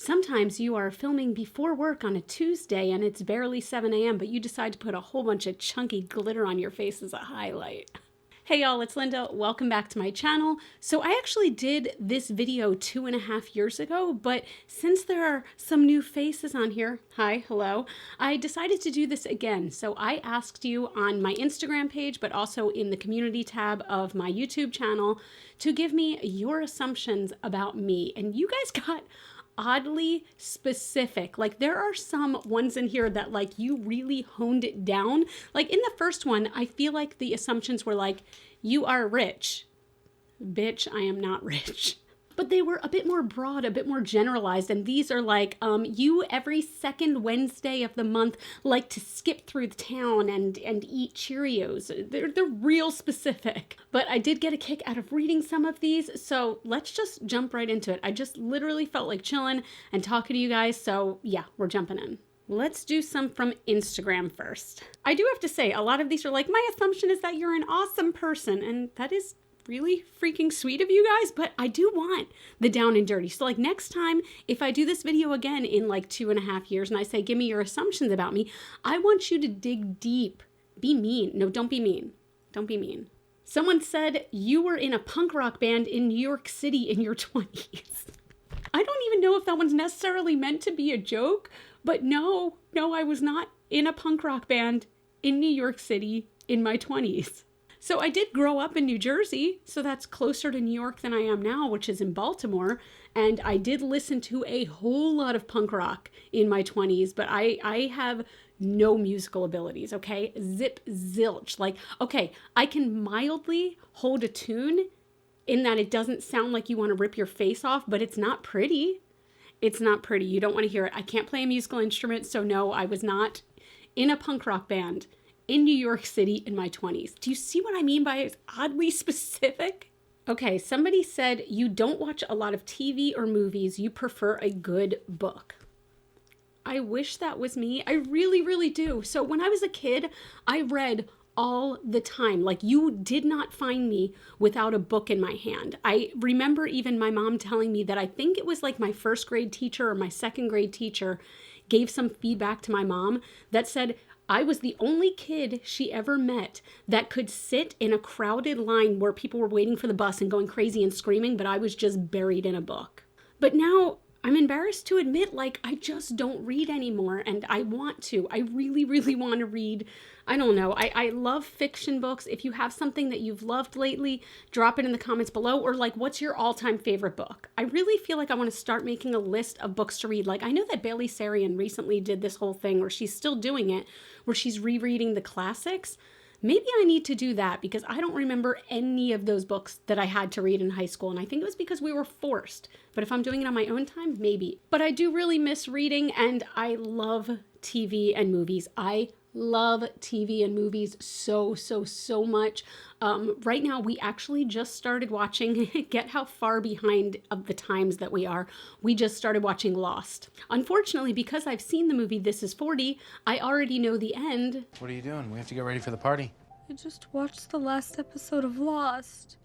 Sometimes you are filming before work on a Tuesday and it's barely 7 a.m., but you decide to put a whole bunch of chunky glitter on your face as a highlight. Hey y'all, it's Linda. Welcome back to my channel. So I actually did this video 2.5 years ago, but since there are some new faces on here, hi, hello, I decided to do this again. So I asked you on my Instagram page, but also in the community tab of my YouTube channel to give me your assumptions about me. And you guys got oddly specific. Like there are some ones in here that like you really honed it down. Like in the first one, I feel like the assumptions were like, you are rich. Bitch, I am not rich. But they were a bit more broad, a bit more generalized. And these are like, you every second Wednesday of the month like to skip through the town and eat Cheerios. They're real specific. But I did get a kick out of reading some of these. So let's just jump right into it. I just literally felt like chilling and talking to you guys. So yeah, we're jumping in. Let's do some from Instagram first. I do have to say, a lot of these are like, my assumption is that you're an awesome person. And that is really freaking sweet of you guys, but I do want the down and dirty. So like next time, if I do this video again in like 2.5 years and I say, give me your assumptions about me, I want you to dig deep. Be mean. No, don't be mean. Don't be mean. Someone said you were in a punk rock band in New York City in your 20s. I don't even know if that one's necessarily meant to be a joke, but no, I was not in a punk rock band in New York City in my 20s. So I did grow up in New Jersey, so that's closer to New York than I am now, which is in Baltimore. And I did listen to a whole lot of punk rock in my 20s, but I have no musical abilities, okay? Zip, zilch. Like, okay, I can mildly hold a tune in that it doesn't sound like you want to rip your face off, but it's not pretty. It's not pretty. You don't want to hear it. I can't play a musical instrument, so no, I was not in a punk rock band in New York City in my 20s. Do you see what I mean by it's oddly specific? Okay, somebody said you don't watch a lot of TV or movies. You prefer a good book. I wish that was me. I really, really do. So when I was a kid, I read all the time. Like you did not find me without a book in my hand. I remember even my mom telling me that I think it was like my first grade teacher or my second grade teacher gave some feedback to my mom that said, I was the only kid she ever met that could sit in a crowded line where people were waiting for the bus and going crazy and screaming, but I was just buried in a book. But now I'm embarrassed to admit, like, I just don't read anymore, and I want to. I really, really want to read. I don't know. I love fiction books. If you have something that you've loved lately, drop it in the comments below, or like, what's your all-time favorite book? I really feel like I want to start making a list of books to read. Like, I know that Bailey Sarian recently did this whole thing, or she's still doing it, where she's rereading the classics. Maybe I need to do that because I don't remember any of those books that I had to read in high school. And I think it was because we were forced. But if I'm doing it on my own time, maybe. But I do really miss reading and I love TV and movies. I love TV and movies so much. Right now, we actually just started watching, get how far behind of the times that we are. We just started watching Lost. Unfortunately, because I've seen the movie This Is 40, I already know the end. What are you doing? We have to get ready for the party. I just watched the last episode of Lost.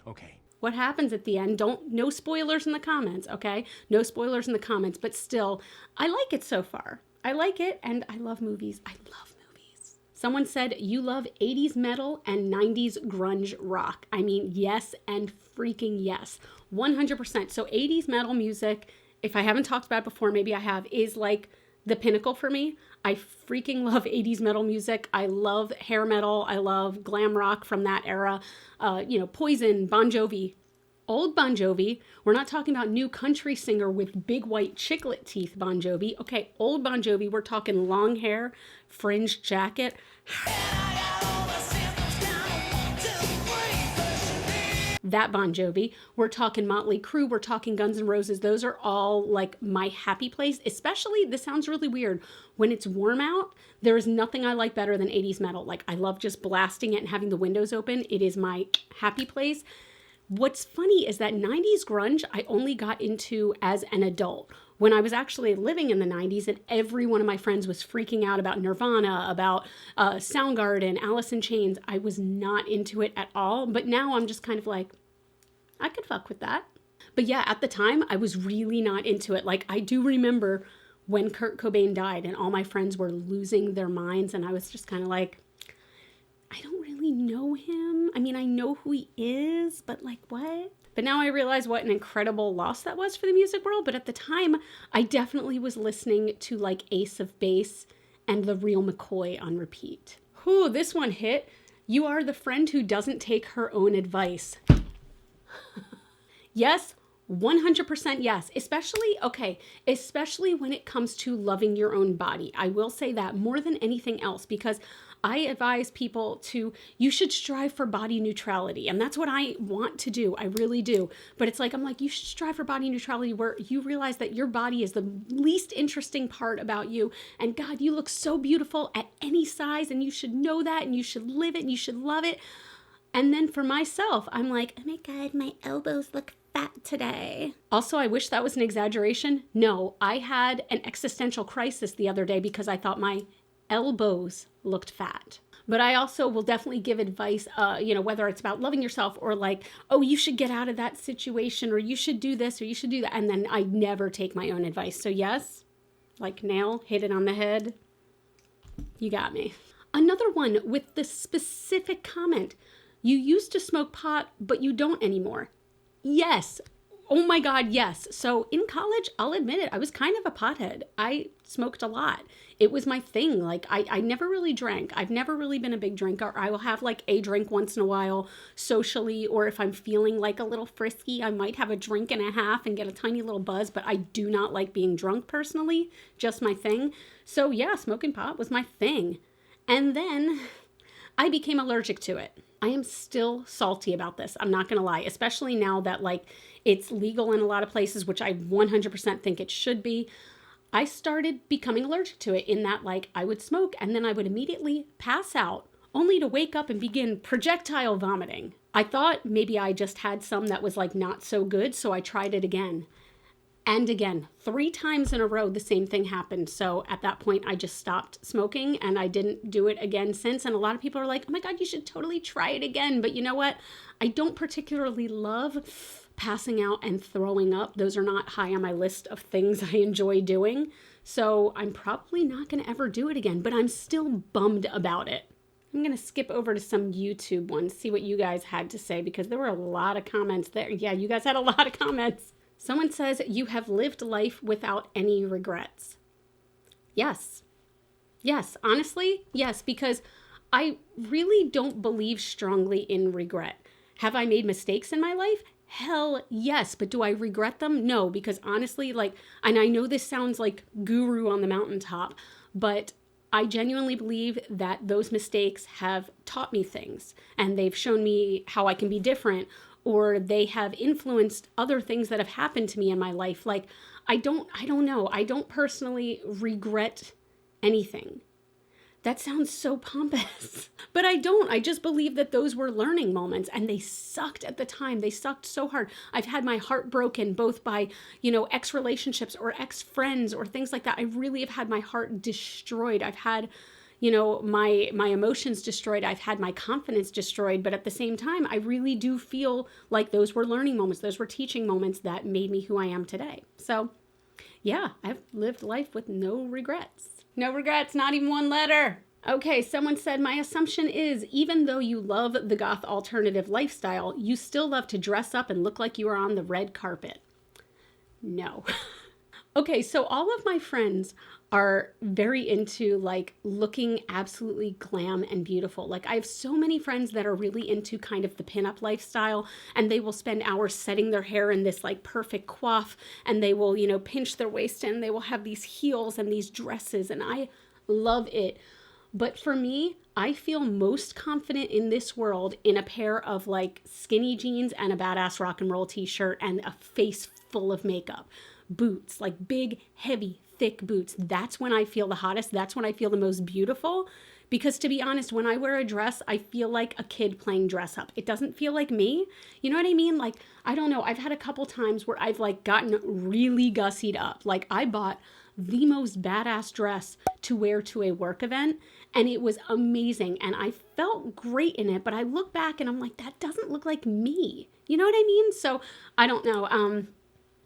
Okay. What happens at the end? No spoilers in the comments, okay? No spoilers in the comments, but still, I like it so far. I like it, and I love movies. I love movies. Someone said, you love 80s metal and 90s grunge rock. I mean, yes and freaking yes. 100%. So 80s metal music, if I haven't talked about it before, maybe I have, is like the pinnacle for me. I freaking love 80s metal music. I love hair metal. I love glam rock from that era. Poison, Bon Jovi. Old Bon Jovi. We're not talking about new country singer with big white chiclet teeth Bon Jovi. Okay, old Bon Jovi. We're talking long hair, fringed jacket. That Bon Jovi. We're talking Motley Crue. We're talking Guns N' Roses. Those are all like my happy place. Especially, this sounds really weird, when it's warm out, there is nothing I like better than 80s metal. Like I love just blasting it and having the windows open. It is my happy place. What's funny is that 90s grunge I only got into as an adult. When I was actually living in the 90s and every one of my friends was freaking out about Nirvana, about Soundgarden, Alice in Chains, I was not into it at all. But now I'm just kind of like, I could fuck with that. But yeah, at the time, I was really not into it. Like, I do remember when Kurt Cobain died and all my friends were losing their minds, and I was just kind of like, I don't really know him. I mean, I know who he is, but like, what? But now I realize what an incredible loss that was for the music world. But at the time, I definitely was listening to like Ace of Base and The Real McCoy on repeat. Whew, this one hit. You are the friend who doesn't take her own advice. Yes, 100% yes. Especially when it comes to loving your own body. I will say that more than anything else, because I advise people you should strive for body neutrality. And that's what I want to do. I really do. But it's like, I'm like, you should strive for body neutrality where you realize that your body is the least interesting part about you. And God, you look so beautiful at any size, and you should know that, and you should live it, and you should love it. And then for myself, I'm like, oh my God, my elbows look fat today. Also, I wish that was an exaggeration. No, I had an existential crisis the other day because I thought my elbows looked fat. But I also will definitely give advice, whether it's about loving yourself or like, oh, you should get out of that situation, or you should do this, or you should do that. And then I never take my own advice. So yes, like nail, hit it on the head. You got me. Another one with the specific comment. You used to smoke pot, but you don't anymore. Yes. Oh my God, yes. So in college, I'll admit it, I was kind of a pothead. I smoked a lot. It was my thing. Like I never really drank. I've never really been a big drinker. I will have like a drink once in a while socially, or if I'm feeling like a little frisky, I might have a drink and a half and get a tiny little buzz, but I do not like being drunk personally, just my thing. So yeah, smoking pot was my thing. And then I became allergic to it. I am still salty about this. I'm not going to lie, especially now that like it's legal in a lot of places, which I 100% think it should be. I started becoming allergic to it in that like I would smoke and then I would immediately pass out only to wake up and begin projectile vomiting. I thought maybe I just had some that was like not so good. So I tried it again. And again, 3 times in a row, the same thing happened. So at that point, I just stopped smoking and I didn't do it again since. And a lot of people are like, oh my God, you should totally try it again. But you know what? I don't particularly love passing out and throwing up. Those are not high on my list of things I enjoy doing. So I'm probably not going to ever do it again, but I'm still bummed about it. I'm going to skip over to some YouTube ones, see what you guys had to say, because there were a lot of comments there. Yeah, you guys had a lot of comments. Someone says, you have lived life without any regrets. Yes. Yes, honestly, yes, because I really don't believe strongly in regret. Have I made mistakes in my life? Hell yes, but do I regret them? No, because honestly, and I know this sounds like guru on the mountaintop, but I genuinely believe that those mistakes have taught me things and they've shown me how I can be different, or they have influenced other things that have happened to me in my life. Like, I don't know. I don't personally regret anything. That sounds so pompous, but I don't. I just believe that those were learning moments and they sucked at the time. They sucked so hard. I've had my heart broken both by, ex-relationships or ex-friends or things like that. I really have had my heart destroyed. I've had, my emotions destroyed. I've had my confidence destroyed. But at the same time, I really do feel like those were learning moments. Those were teaching moments that made me who I am today. So yeah, I've lived life with no regrets. No regrets, not even one letter. Okay, someone said, my assumption is even though you love the goth alternative lifestyle, you still love to dress up and look like you are on the red carpet. No. Okay, so all of my friends are very into looking absolutely glam and beautiful. I have so many friends that are really into kind of the pinup lifestyle, and they will spend hours setting their hair in this perfect coif, and they will, pinch their waist in. They will have these heels and these dresses, and I love it. But for me, I feel most confident in this world in a pair of skinny jeans and a badass rock and roll t-shirt and a face full of makeup. Boots, big, heavy, thick boots. That's when I feel the hottest. That's when I feel the most beautiful. Because to be honest, when I wear a dress, I feel like a kid playing dress up. It doesn't feel like me. You know what I mean? I don't know. I've had a couple times where I've gotten really gussied up. I bought the most badass dress to wear to a work event, and it was amazing. And I felt great in it, but I look back and I'm like, that doesn't look like me. You know what I mean? So I don't know.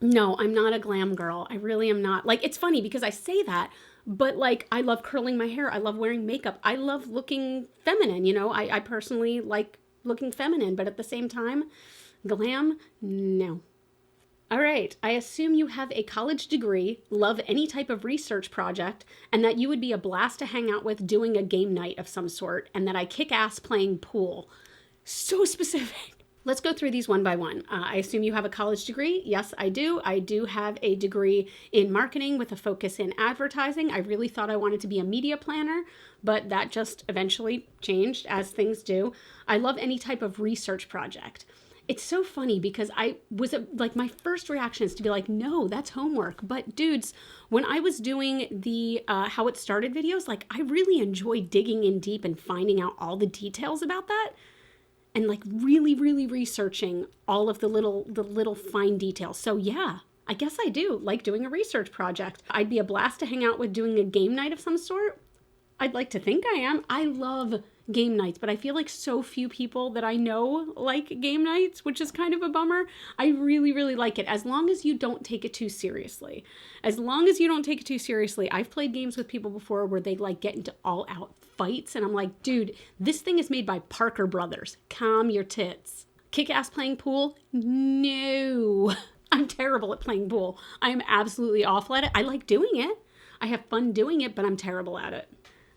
No, I'm not a glam girl. I really am not. Like, it's funny because I say that, but like, I love curling my hair. I love wearing makeup. I love looking feminine. You know, I personally like looking feminine, but at the same time, glam, no. All right, I assume you have a college degree, love any type of research project, and that you would be a blast to hang out with doing a game night of some sort, and that I kick ass playing pool. So specific. Let's go through these one by one. I assume you have a college degree. Yes, I do. I do have a degree in marketing with a focus in advertising. I really thought I wanted to be a media planner, but that just eventually changed, as things do. I love any type of research project. It's so funny because I was like, my first reaction is to be like, no, that's homework. But dudes, when I was doing the how it started videos, like I really enjoyed digging in deep and finding out all the details about that. And like really, really researching all of the little fine details. So yeah, I guess I do like doing a research project. I'd be a blast to hang out with doing a game night of some sort. I'd like to think I am. I love game nights, but I feel like so few people that I know like game nights, which is kind of a bummer. I really, really like it as long as you don't take it too seriously. As long as you don't take it too seriously. I've played games with people before where they like get into all out fights and I'm like, dude, this thing is made by Parker Brothers. Calm your tits. Kick ass playing pool? No. I'm terrible at playing pool. I am absolutely awful at it. I like doing it. I have fun doing it, but I'm terrible at it.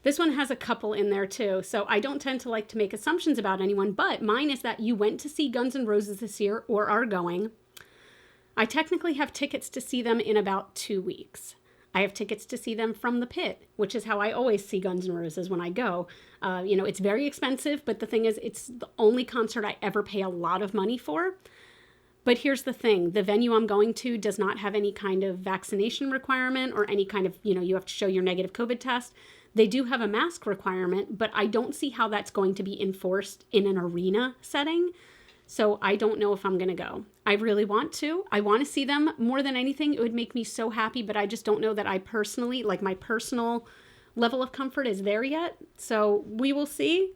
This one has a couple in there too, so I don't tend to like to make assumptions about anyone, but mine is that you went to see Guns N' Roses this year or are going. I technically have tickets to see them in about 2 weeks. I have tickets to see them from the pit, which is how I always see Guns N' Roses when I go. You know, it's very expensive, but the thing is, it's the only concert I ever pay a lot of money for. But here's the thing, the venue I'm going to does not have any kind of vaccination requirement or any kind of, you know, you have to show your negative COVID test. They do have a mask requirement, but I don't see how that's going to be enforced in an arena setting. So I don't know if I'm going to go. I really want to. I want to see them more than anything. It would make me so happy, but I just don't know that I personally, like my personal level of comfort is there yet. So we will see.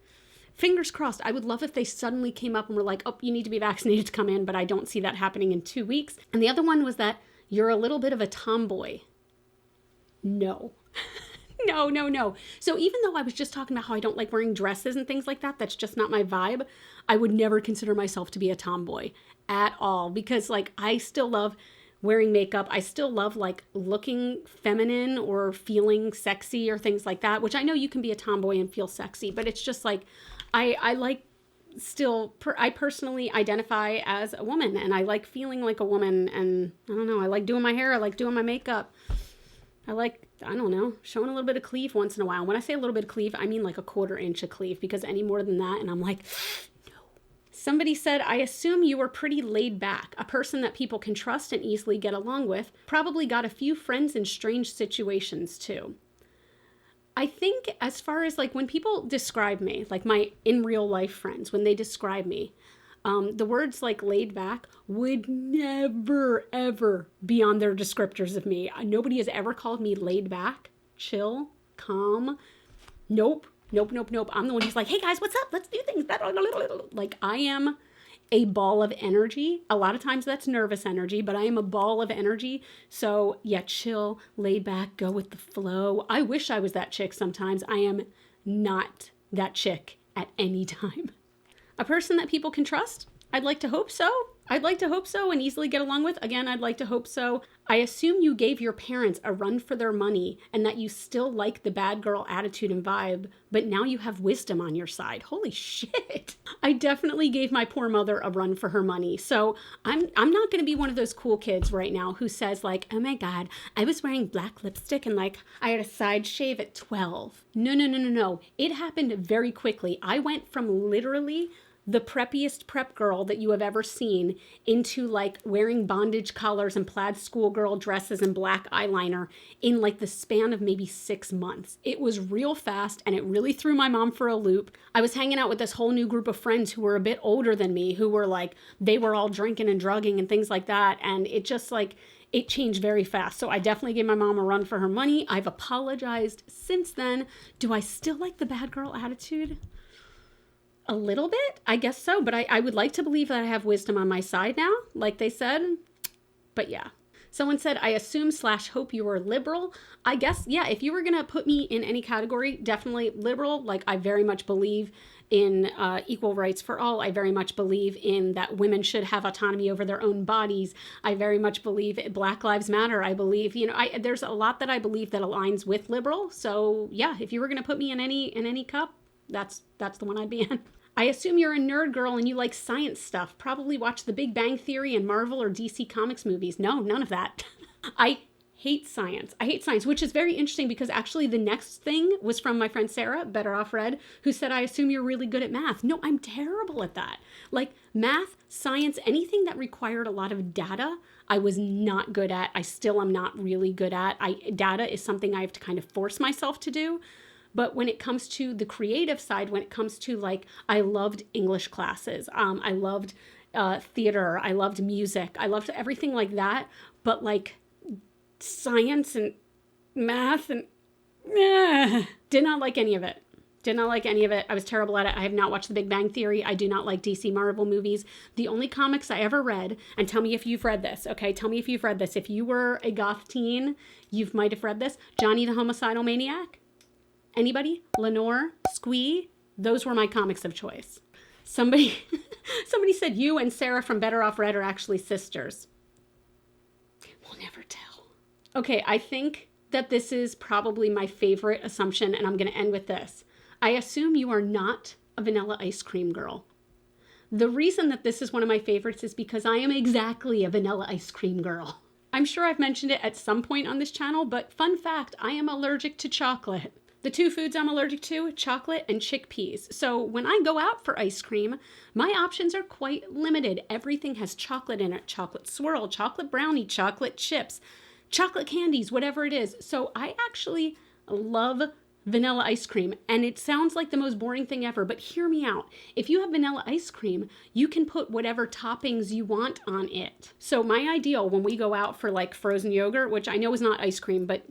Fingers crossed. I would love if they suddenly came up and were like, oh, you need to be vaccinated to come in, but I don't see that happening in 2 weeks. And the other one was that you're a little bit of a tomboy. No. No. So even though I was just talking about how I don't like wearing dresses and things like that, that's just not my vibe. I would never consider myself to be a tomboy at all because like I still love wearing makeup. I still love like looking feminine or feeling sexy or things like that, which I know you can be a tomboy and feel sexy, but it's just like I like still, I personally identify as a woman and I like feeling like a woman and I don't know, I like doing my hair, I like doing my makeup. I like, I don't know, showing a little bit of cleave once in a while. When I say a little bit of cleave, I mean like a 1/4 inch of cleave because any more than that, and I'm like, no. Somebody said, I assume you were pretty laid back, a person that people can trust and easily get along with, probably got a few friends in strange situations too. I think as far as like when people describe me, like my in real life friends, when they describe me, the words like laid back would never, ever be on their descriptors of me. Nobody has ever called me laid back, chill, calm. Nope. I'm the one who's like, hey guys, what's up? Let's do things. Like I am a ball of energy. A lot of times that's nervous energy, but I am a ball of energy. So yeah, chill, laid back, go with the flow. I wish I was that chick sometimes. I am not that chick at any time. A person that people can trust? I'd like to hope so. And easily get along with. Again, I'd like to hope so. I assume you gave your parents a run for their money and that you still like the bad girl attitude and vibe, but now you have wisdom on your side. Holy shit. I definitely gave my poor mother a run for her money. So I'm not going to be one of those cool kids right now who says like, oh my God, I was wearing black lipstick and like I had a side shave at 12. No. It happened very quickly. I went from literally the preppiest prep girl that you have ever seen into like wearing bondage collars and plaid schoolgirl dresses and black eyeliner in like the span of maybe 6 months. It was real fast and it really threw my mom for a loop. I was hanging out with this whole new group of friends who were a bit older than me, who were like, they were all drinking and drugging and things like that. And it just like, it changed very fast. So I definitely gave my mom a run for her money. I've apologized since then. Do I still like the bad girl attitude? A little bit, I guess so, but I would like to believe that I have wisdom on my side now, like they said. But yeah. Someone said, I assume / hope you were liberal. I guess, yeah, if you were going to put me in any category, definitely liberal. Like, I very much believe in equal rights for all. I very much believe in that women should have autonomy over their own bodies. I very much believe Black Lives Matter. I believe, there's a lot that I believe that aligns with liberal. So yeah, if you were going to put me in any cup, that's the one I'd be in. I assume you're a nerd girl and you like science stuff. Probably watch The Big Bang Theory and Marvel or DC Comics movies. No, none of that. I hate science. I hate science, which is very interesting because actually the next thing was from my friend Sarah, Better Off Red, who said, I assume you're really good at math. No, I'm terrible at that. Like math, science, anything that required a lot of data, I was not good at. I still am not really good at. Data is something I have to kind of force myself to do. But when it comes to the creative side, when it comes to like, I loved English classes. I loved theater. I loved music. I loved everything like that. But like science and math and did not like any of it. Did not like any of it. I was terrible at it. I have not watched The Big Bang Theory. I do not like DC Marvel movies. The only comics I ever read, and tell me if you've read this, okay? Tell me if you've read this. If you were a goth teen, you might have read this. Johnny the Homicidal Maniac. Anybody? Lenore? Squee? Those were my comics of choice. Somebody said you and Sarah from Better Off Red are actually sisters. We'll never tell. Okay, I think that this is probably my favorite assumption, and I'm going to end with this. I assume you are not a vanilla ice cream girl. The reason that this is one of my favorites is because I am exactly a vanilla ice cream girl. I'm sure I've mentioned it at some point on this channel, but fun fact, I am allergic to chocolate. The two foods I'm allergic to, chocolate and chickpeas. So when I go out for ice cream, my options are quite limited. Everything has chocolate in it. Chocolate swirl, chocolate brownie, chocolate chips, chocolate candies, whatever it is. So I actually love vanilla ice cream. And it sounds like the most boring thing ever, but hear me out. If you have vanilla ice cream, you can put whatever toppings you want on it. So my ideal when we go out for like frozen yogurt, which I know is not ice cream, but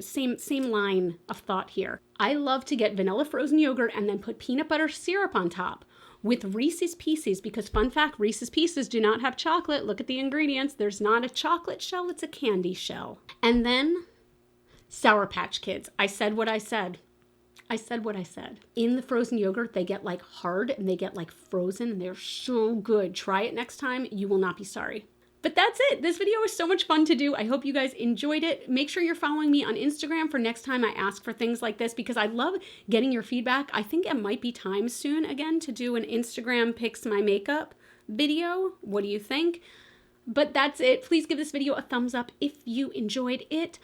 same line of thought here. I love to get vanilla frozen yogurt and then put peanut butter syrup on top with Reese's Pieces, because fun fact, Reese's Pieces do not have chocolate. Look at the ingredients. There's not a chocolate shell, it's a candy shell. And then Sour Patch Kids. I said what I said. I said what I said. In the frozen yogurt, they get like hard and they get like frozen and they're so good. Try it next time. You will not be sorry. But that's it. This video was so much fun to do. I hope you guys enjoyed it. Make sure you're following me on Instagram for next time I ask for things like this because I love getting your feedback. I think it might be time soon again to do an Instagram Picks My Makeup video. What do you think? But that's it. Please give this video a thumbs up if you enjoyed it.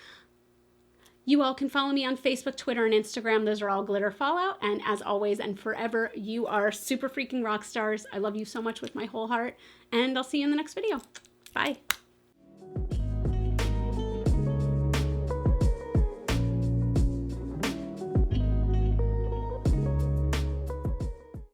You all can follow me on Facebook, Twitter, and Instagram. Those are all GlitterFallout. And as always and forever, you are super freaking rock stars. I love you so much with my whole heart. And I'll see you in the next video. Bye.